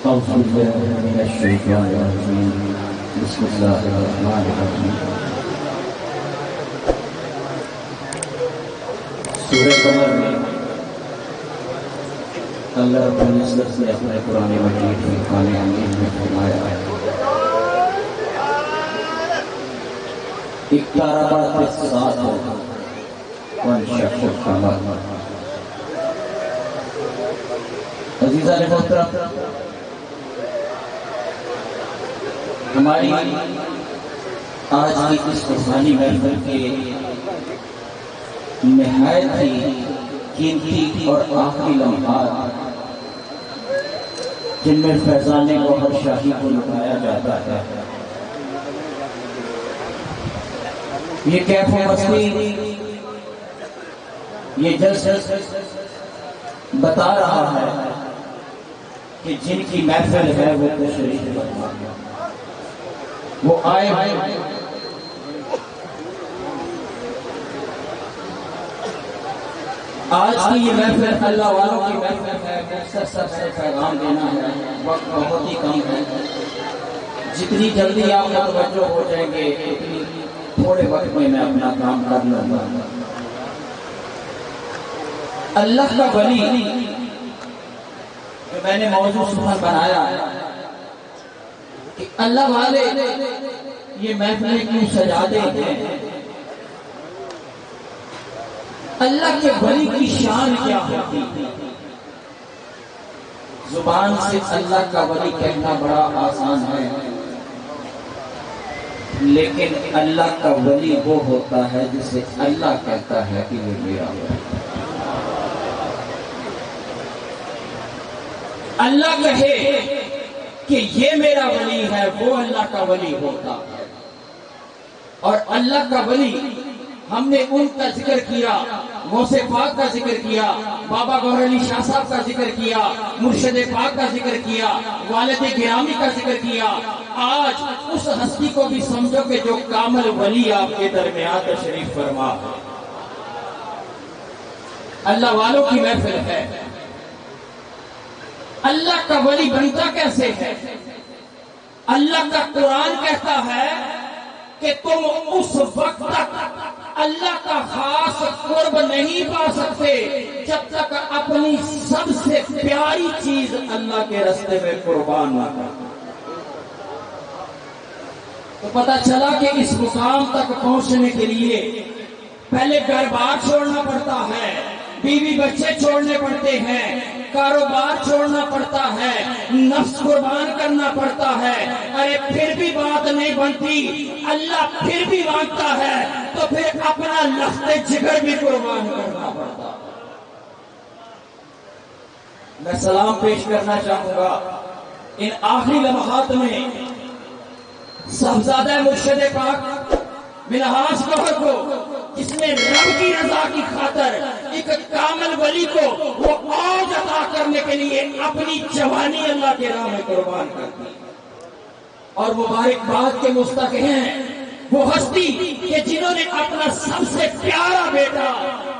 أعوذ بالله من الشيطان الرجيم بسم الله الرحمن الرحيم سورہ قمر میں اللہ رب العزت نے اپنے قرآن مجید میں فرقان حمید میں فرمایا ہے اقتربت الساعة وانشق القمر۔ عزیزان محترم، ہماری آج کی اس روحانی محفل کے نہایت ہی قیمتی اور آخری لمحات جن میں فیضان گوہر شاہی کو لٹایا جاتا ہے، یہ کیف و مستی یہ جلسہ بتا رہا ہے کہ جن کی محفل ہے وہ تشریف فرما، وہ آئے ہیں۔ آج کی یہ محفل اللہ والوں کی محفل ہے، مختصر سے پیغام دینا ہے، وقت بہت ہی کم ہے، جتنی جلدی آپ متوجہ ہو جائیں گے اتنی تھوڑے وقت میں میں اپنا کام کر لوں گا۔ اللہ کا ولی میں نے موضوع سخن بنایا کہ اللہ والے یہ محفلیں کیوں سجاتے ہیں، اللہ کے ولی کی شان کیا ہوتی ہے۔ زبان سے اللہ کا ولی کہنا بڑا آسان ہے، لیکن اللہ کا ولی وہ ہوتا ہے جسے اللہ کہتا ہے کہ وہ میرا ہے۔ اللہ کہے کہ یہ میرا ولی ہے، وہ اللہ کا ولی ہوتا ہے۔ اور اللہ کا ولی ہم نے ان کا ذکر کیا، غوث پاک کا ذکر کیا، بابا گوہر علی شاہ صاحب کا ذکر کیا، مرشد پاک کا ذکر کیا، والد گرامی کا ذکر کیا۔ آج اس ہستی کو بھی سمجھو کہ جو کامل ولی آپ کے درمیان تشریف فرما ہے۔ اللہ والوں کی محفل ہے۔ اللہ کا ولی بنتا کیسے ہے؟ اللہ کا قرآن کہتا ہے کہ تم اس وقت تک اللہ کا خاص قرب نہیں پا سکتے جب تک اپنی سب سے پیاری چیز اللہ کے راستے میں قربان نہ کرو۔ تو پتہ چلا کہ اس مقام تک پہنچنے کے لیے پہلے گھر بار چھوڑنا پڑتا ہے، بیوی بچے چھوڑنے پڑتے ہیں، کاروبار چھوڑنا پڑتا ہے، نفس قربان کرنا پڑتا ہے۔ ارے پھر بھی بات نہیں بنتی، اللہ پھر بھی مانگتا ہے تو پھر اپنا لخت جگر بھی قربان کرنا پڑتا ہے۔ میں سلام پیش کرنا چاہوں گا ان آخری لمحات میں صاحبزادہ مرشد پاک منہاج گوہر کو، جس نے رب کی رضا کی خاطر ایک کامل ولی کو وہ اوج عطا کرنے کے لیے اپنی جوانی اللہ کے راہ میں قربان کر دی، اور مبارکباد کے مستحق ہیں وہ ہستی کہ جنہوں نے اپنا سب سے پیارا بیٹا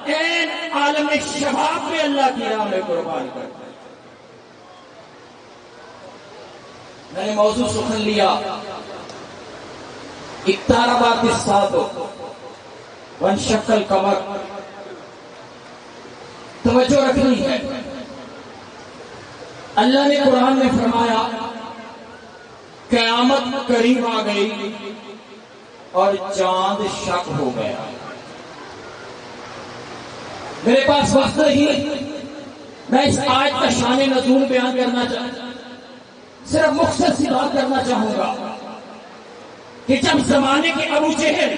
عین عالم شباب میں اللہ کی راہ میں قربان کر دیا۔ میں نے موضوع سخن لیا اقتربت الساعة وانشق القمر۔ توجہ رکھنی ہے، اللہ نے قرآن میں فرمایا قیامت قریب آ گئی اور چاند شق ہو گیا۔ میرے پاس وقت نہیں، میں اس آیت کا شان نزول بیان کرنا چاہتا ہوں، صرف مختصر سی بات کرنا چاہوں گا کہ جب زمانے کے ابو جہل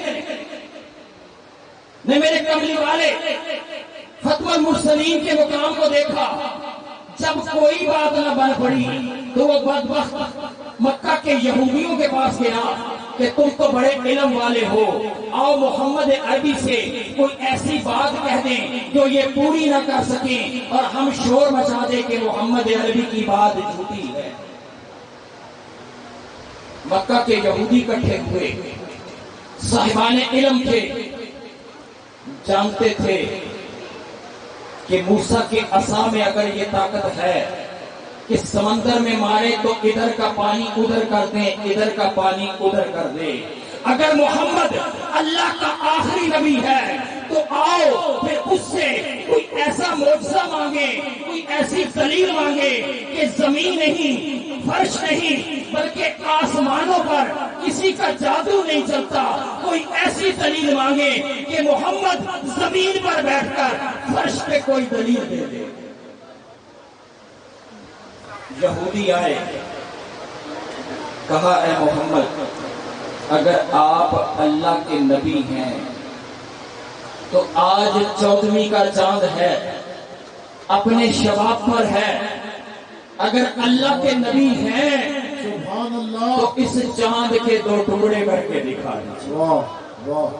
نے میرے کملی والے ختم المرسلین کے مقام کو دیکھا، جب کوئی بات نہ بن پڑی تو وہ بدبخت مکہ کے یہودیوں کے پاس گیا کہ تم تو بڑے علم والے ہو، آؤ محمد عربی سے کوئی ایسی بات کہہ دیں جو یہ پوری نہ کر سکیں اور ہم شور مچا دیں کہ محمد عربی کی بات جھوٹی ہے۔ مکہ کے یہودی اکٹھے ہوئے، صاحبان علم تھے، جانتے تھے کہ موسیٰ کے عصا میں اگر یہ طاقت ہے کہ سمندر میں مارے تو ادھر کا پانی ادھر کر دیں، ادھر کا پانی ادھر کر دیں۔ اگر محمد اللہ کا آخری نبی ہے تو آؤ پھر اس سے کوئی ایسا معجزہ مانگے، کوئی ایسی دلیل مانگے کہ زمین نہیں، فرش نہیں، بلکہ آسمانوں پر کسی کا جادو نہیں چلتا، کوئی ایسی دلیل مانگے کہ محمد زمین پر بیٹھ کر فرش پہ کوئی دلیل دے دے۔ یہودی آئے، کہا اے محمد اگر آپ اللہ کے نبی ہیں تو آج 14ویں کا چاند ہے، اپنے شباب پر ہے، اگر اللہ کے نبی ہیں سبحان اللہ تو اس چاند کے 2 ٹکڑے کر کے دکھا دیجیے۔ واہ واہ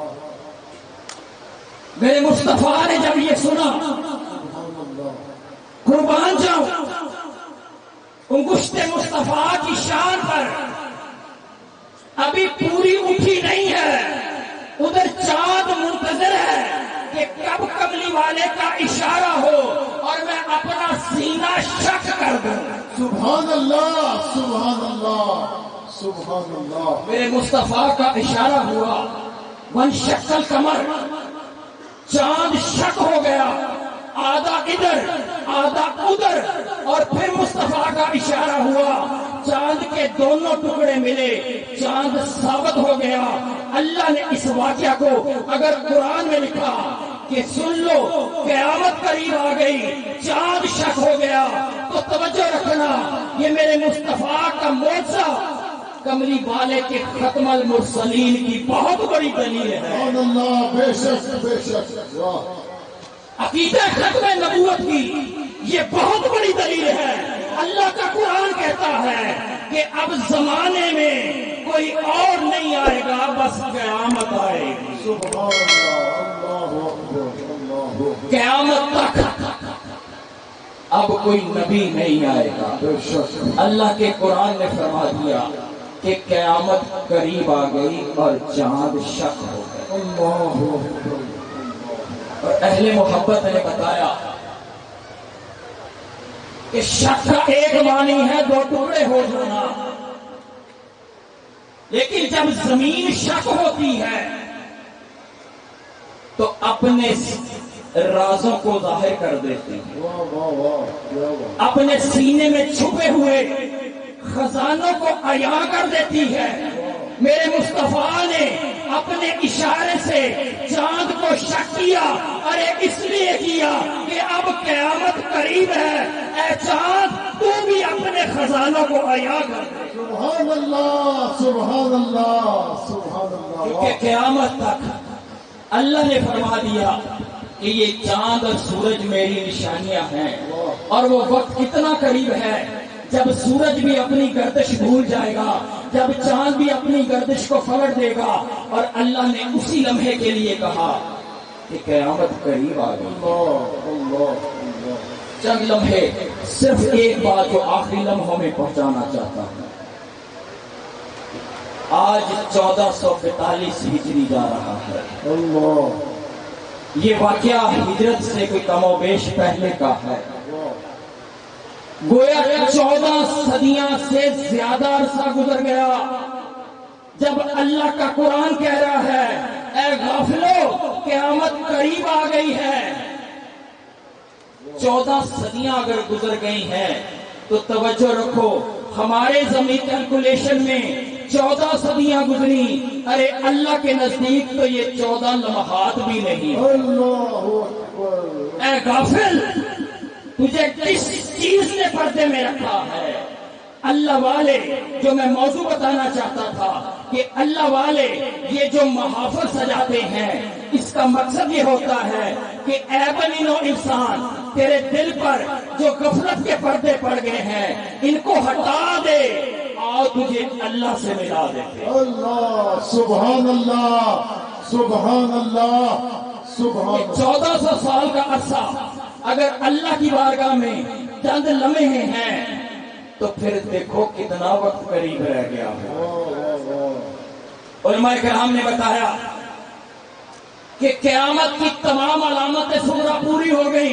میرے مصطفیٰ نے جب یہ سنا، سبحان اللہ قربان جاؤں انگشت مصطفیٰ کی شان پر ابھی پوری اٹھی نہیں ہے، ادھر چاند منتظر ہے کہ کب کملی والے کا اشارہ ہو اور میں اپنا سینہ شک کر دوں۔ سبحان اللہ سبحان اللہ سبحان اللہ میرے مصطفیٰ کا اشارہ ہوا، ون شکل کمر، چاند شک ہو گیا، آدھا ادھر آدھا ادھر، اور پھر مصطفیٰ کا اشارہ ہوا، چاند کے دونوں ٹکڑے ملے، چاند ثابت ہو گیا۔ اللہ نے اس واقعہ کو اگر قرآن میں لکھا کہ سن لو قیامت قریب آ گئی، چاند شک ہو گیا، تو توجہ رکھنا، یہ میرے مصطفیٰ کا معجزہ کملی والے کے ختم المرسلین کی بہت بڑی دلیل ہے۔ سبحان اللہ بے شک واہ عقیدہ ختم نبوت کی یہ بہت بڑی دلیل ہے۔ اللہ کا قرآن کہتا ہے کہ اب زمانے میں کوئی اور نہیں آئے گا، بس قیامت آئے گی۔ سبحان اللہ اللہ اکبر اللہ اکبر قیامت تک اب کوئی نبی نہیں آئے گا۔ بے شک اللہ کے قرآن نے فرما دیا کہ قیامت قریب آ گئی اور چاند شک ہو گئے۔ اللہ اکبر اور اہل محبت نے بتایا کہ شک کا ایک معنی ہے 2 ٹکڑے ہو جانا، لیکن جب زمین شک ہوتی ہے تو اپنے رازوں کو ظاہر کر دیتی ہے، واہ واہ واہ کیا بات اپنے سینے میں چھپے ہوئے خزانوں کو عیاں کر دیتی ہے۔ میرے مصطفیٰ نے اپنے اشارے سے چاند کو شک کیا، ارے اس لیے کیا کہ اب قیامت قریب ہے، اے چاند تو بھی اپنے خزانوں کو عیاں کر دے، سبحان اللہ سبحان اللہ سبحان اللہ کیونکہ قیامت تک اللہ نے فرما دیا کہ یہ چاند اور سورج میری نشانیاں ہیں، اور وہ وقت کتنا قریب ہے جب سورج بھی اپنی گردش بھول جائے گا، جب چاند بھی اپنی گردش کو پلٹ دے گا، اور اللہ نے اسی لمحے کے لیے کہا کہ قیامت قریب آ گئی۔ اللہ اللہ اللہ چند لمحے، صرف ایک بات جو آخری لمحوں میں پہنچانا چاہتا ہوں۔ آج 1442 ہجری جا رہا ہے، اللہ یہ واقعہ ہجرت سے کوئی کم و بیش پہلے کا ہے، گویا 14 صدیاں سے زیادہ عرصہ گزر گیا جب اللہ کا قرآن کہہ رہا ہے اے غافلو قیامت قریب آ گئی ہے۔ 14 صدیاں اگر گزر گئی ہیں تو توجہ رکھو، ہمارے زمین کیلکولیشن میں 14 صدیاں گزری، ارے اللہ کے نزدیک تو یہ 14 لمحات بھی نہیں۔ اللہ اکبر اے غافل، تجھے کس چیز نے پردے میں رکھا ہے؟ اللہ والے، جو میں موضوع بتانا چاہتا تھا کہ اللہ والے یہ جو محافل سجاتے ہیں، اس کا مقصد یہ ہوتا ہے کہ اے بنی نوع انسان، تیرے دل پر جو غفلت کے پردے پڑ گئے ہیں ان کو ہٹا دے، آؤ تجھے اللہ سے ملا دیتے۔ اللہ سبحان اللہ سبحان اللہ سبحان اللہ 1400 سال کا عرصہ اگر اللہ کی بارگاہ میں چند لمحے ہیں تو پھر دیکھو کتنا وقت قریب رہ گیا ہے۔ علماء کرام نے بتایا کہ قیامت کی تمام علامتیں صغریٰ پوری ہو گئی،